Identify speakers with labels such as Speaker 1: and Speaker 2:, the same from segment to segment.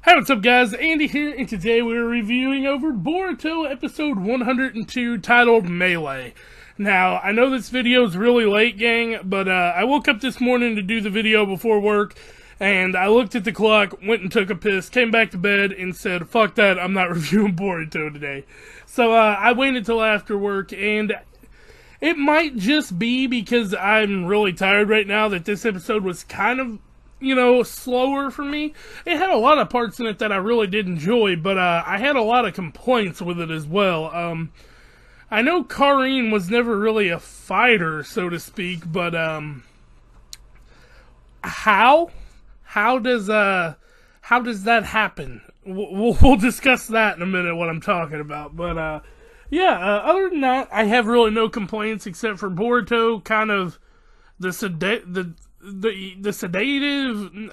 Speaker 1: Hey, what's up guys? Andy here, and today we're reviewing over Boruto episode 102 titled Melee. Now, I know this video is really late, gang, but I woke up this morning to do the video before work, and I looked at the clock, went and took a piss, came back to bed, and said, fuck that, I'm not reviewing Boruto today. So I waited till after work, and it might just be because I'm really tired right now that this episode was kind of, slower for me. It had a lot of parts in it that I really did enjoy, but I had a lot of complaints with it as well. I know Karin was never really a fighter, so to speak, but how does that happen? We'll discuss that in a minute, what I'm talking about, but other than that, I have really no complaints except for Boruto, kind of the sedative,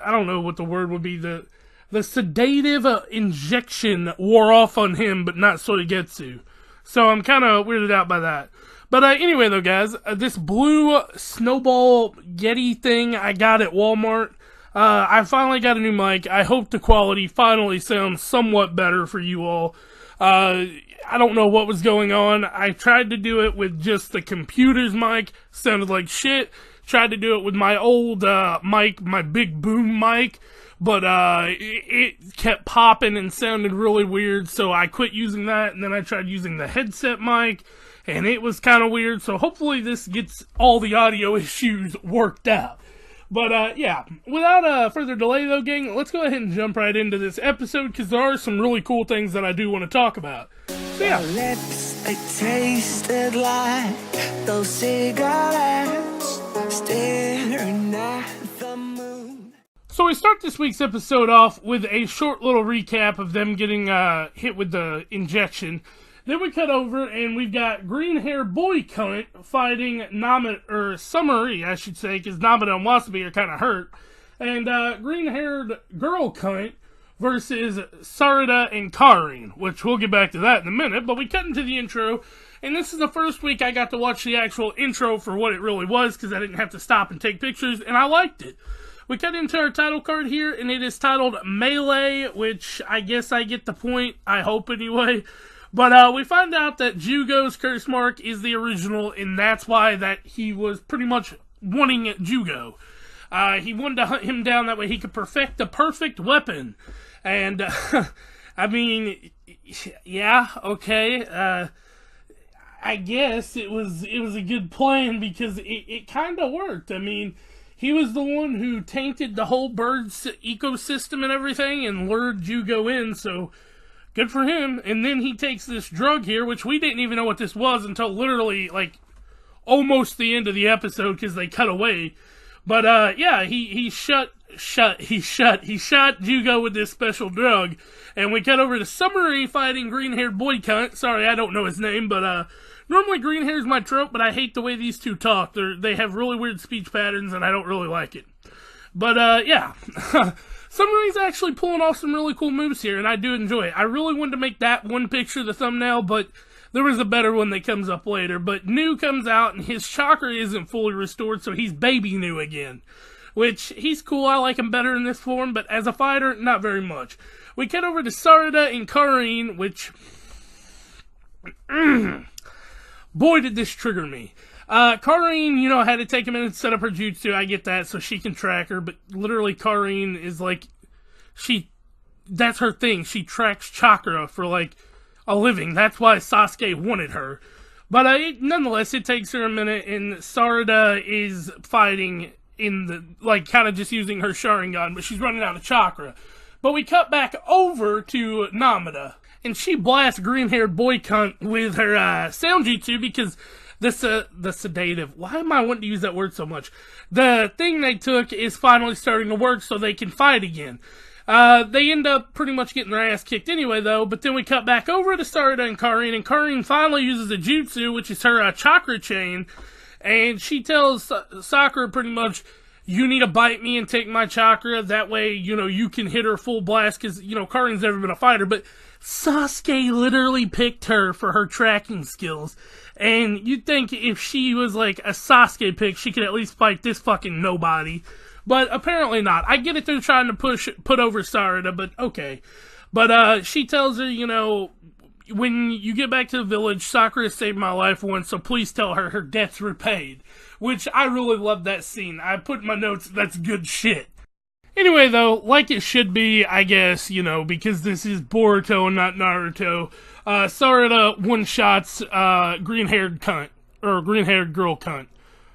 Speaker 1: I don't know what the word would be, the sedative injection wore off on him, but not Soigetsu. So I'm kind of weirded out by that. But anyway though guys, this blue snowball Yeti thing I got at Walmart, I finally got a new mic. I hope the quality finally sounds somewhat better for you all. I don't know what was going on. I tried to do it with just the computer's mic, sounded like shit. Tried to do it with my old mic, my big boom mic, but it kept popping and sounded really weird, so I quit using that, and then I tried using the headset mic, and it was kind of weird, so hopefully this gets all the audio issues worked out. But without further delay though, gang, let's go ahead and jump right into this episode, because there are some really cool things that I do want to talk about. So yeah.
Speaker 2: Lips, they tasted like those cigarettes, staring at the moon.
Speaker 1: So we start this week's episode off with a short little recap of them getting hit with the injection. Then we cut over and we've got green hair boy cunt fighting Sumire, I should say, because Namada and Wasabi are kind of hurt. And green haired girl cunt versus Sarada and Karin, which we'll get back to that in a minute, but we cut into the intro, and this is the first week I got to watch the actual intro for what it really was, because I didn't have to stop and take pictures, and I liked it. We cut into our title card here, and it is titled Melee, which I guess I get the point, I hope anyway. But we find out that Jugo's curse mark is the original, and that's why that he was pretty much wanting Jugo. He wanted to hunt him down, that way he could perfect the perfect weapon. And, I mean, yeah, okay, I guess it was a good plan, because it kind of worked. I mean, he was the one who tainted the whole bird's ecosystem and everything, and lured Jugo in, so good for him. And then he takes this drug here, which we didn't even know what this was until literally, like, almost the end of the episode, because they cut away. But, he shot Jugo with this special drug, and we cut over to Sumire fighting green-haired boy cunt. Sorry, I don't know his name, but, normally green hair is my trope, but I hate the way these two talk. They have really weird speech patterns, and I don't really like it. But, Sumiri's actually pulling off some really cool moves here, and I do enjoy it. I really wanted to make that one picture the thumbnail, but there was a better one that comes up later. But New comes out, and his chakra isn't fully restored, so he's baby New again. Which, he's cool, I like him better in this form, but as a fighter, not very much. We cut over to Sarada and Karin, which, boy did this trigger me. Karin, had to take a minute to set up her jutsu, I get that, so she can track her, but literally Karin is like, that's her thing, she tracks chakra for like, a living, that's why Sasuke wanted her. But nonetheless, it takes her a minute, and Sarada is fighting in the, kind of just using her Sharingan, but she's running out of chakra. But we cut back over to Namada, and she blasts green-haired boy cunt with her sound jutsu, because the sedative, why am I wanting to use that word so much? The thing they took is finally starting to work, so they can fight again. They end up pretty much getting their ass kicked anyway, though, but then we cut back over to Sarada and Karin finally uses a jutsu, which is her chakra chain, and she tells Sakura pretty much, you need to bite me and take my chakra, that way, you can hit her full blast, because, Karin's never been a fighter, but Sasuke literally picked her for her tracking skills, and you'd think if she was like a Sasuke pick, she could at least fight this fucking nobody. But apparently not. I get it, they're trying to put over Sarada, but okay. But she tells her, you know, when you get back to the village, Sakura saved my life once, so please tell her her debt's repaid. Which, I really love that scene. I put in my notes, that's good shit. Anyway, though, like it should be, I guess, you know, because this is Boruto and not Naruto, Sarada one-shots, green-haired cunt. Or green-haired girl cunt.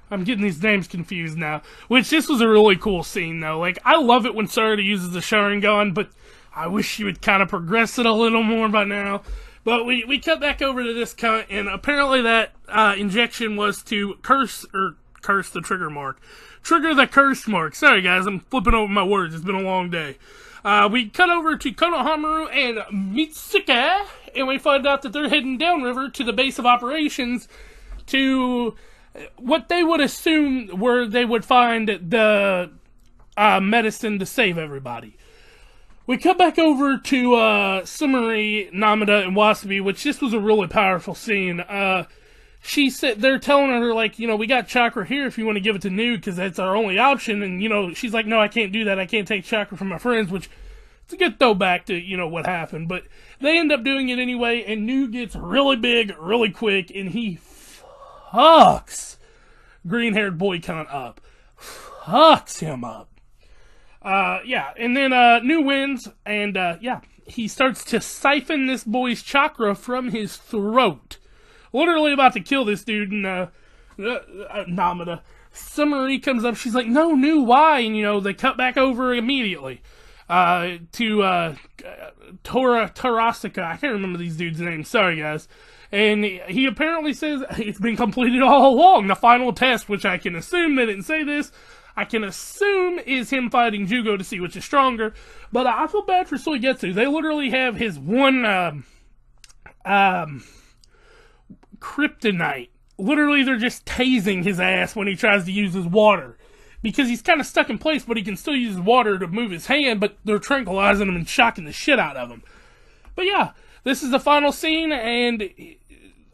Speaker 1: I'm getting these names confused now. Which, this was a really cool scene, though. Like, I love it when Sarada uses the Sharingan, but I wish she would kind of progress it a little more by now. But we cut back over to this cunt, and apparently that injection was to curse the trigger mark. Trigger the curse mark. Sorry guys, I'm flipping over my words. It's been a long day. We cut over to Konohamaru and Mitsuka, and we find out that they're heading downriver to the base of operations to what they would assume where they would find the medicine to save everybody. We cut back over to Sumire, Namida, and Wasabi, which this was a really powerful scene. She said, they're telling her, like, you know, we got chakra here if you want to give it to Nude, because that's our only option. And, you know, she's like, no, I can't do that. I can't take chakra from my friends, which it's a good throwback to, you know, what happened. But they end up doing it anyway, and Nude gets really big, really quick, and he fucks green-haired boy cunt up. Fucks him up. Yeah, and then, New wins, and, yeah, he starts to siphon this boy's chakra from his throat. Literally about to kill this dude, and, Namida. Sumire comes up, she's like, no, New, why? And, you know, they cut back over immediately, to, Tarasaka. I can't remember these dudes' names, sorry, guys. And he apparently says it's been completed all along. The final test, which I can assume they didn't say this, I can assume is him fighting Jugo to see which is stronger. But I feel bad for Suigetsu. They literally have his one kryptonite. Literally, they're just tasing his ass when he tries to use his water. Because he's kind of stuck in place, but he can still use his water to move his hand, but they're tranquilizing him and shocking the shit out of him. But yeah, this is the final scene, and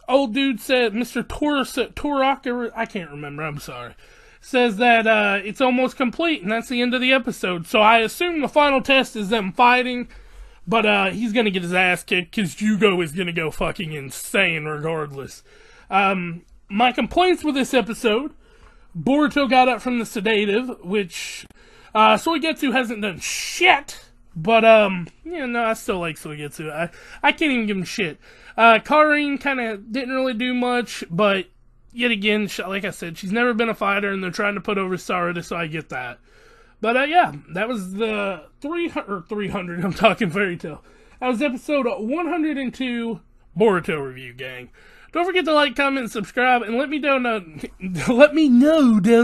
Speaker 1: old dude said, Mr. Torak, I can't remember, I'm sorry, says that it's almost complete, and that's the end of the episode. So I assume the final test is them fighting, but he's gonna get his ass kicked, because Jugo is gonna go fucking insane regardless. My complaints with this episode, Boruto got up from the sedative, which Suigetsu hasn't done shit, but yeah, no, I still like Suigetsu. I can't even give him shit. Karin kind of didn't really do much, but yet again, like I said, she's never been a fighter, and they're trying to put over Sarada, so I get that. But yeah, that was the 300, I'm talking Fairy Tail. That was episode 102, Boruto review, gang. Don't forget to like, comment, and subscribe, and let me know down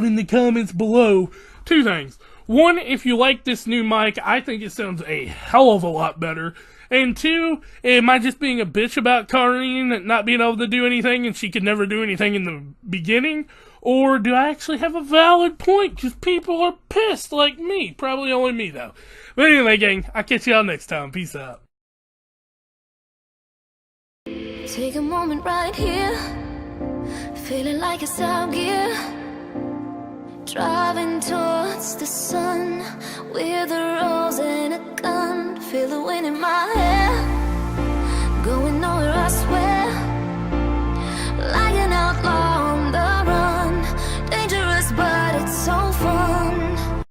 Speaker 1: in the comments below 2 things. 1, if you like this new mic, I think it sounds a hell of a lot better. And 2, am I just being a bitch about Karin not being able to do anything and she could never do anything in the beginning? Or do I actually have a valid point because people are pissed like me? Probably only me, though. But anyway, gang, I'll catch y'all next time. Peace out.
Speaker 3: Take a moment right here, feeling like it's out gear, driving towards the sun with a rose and a gun. Feel the wind in my hair.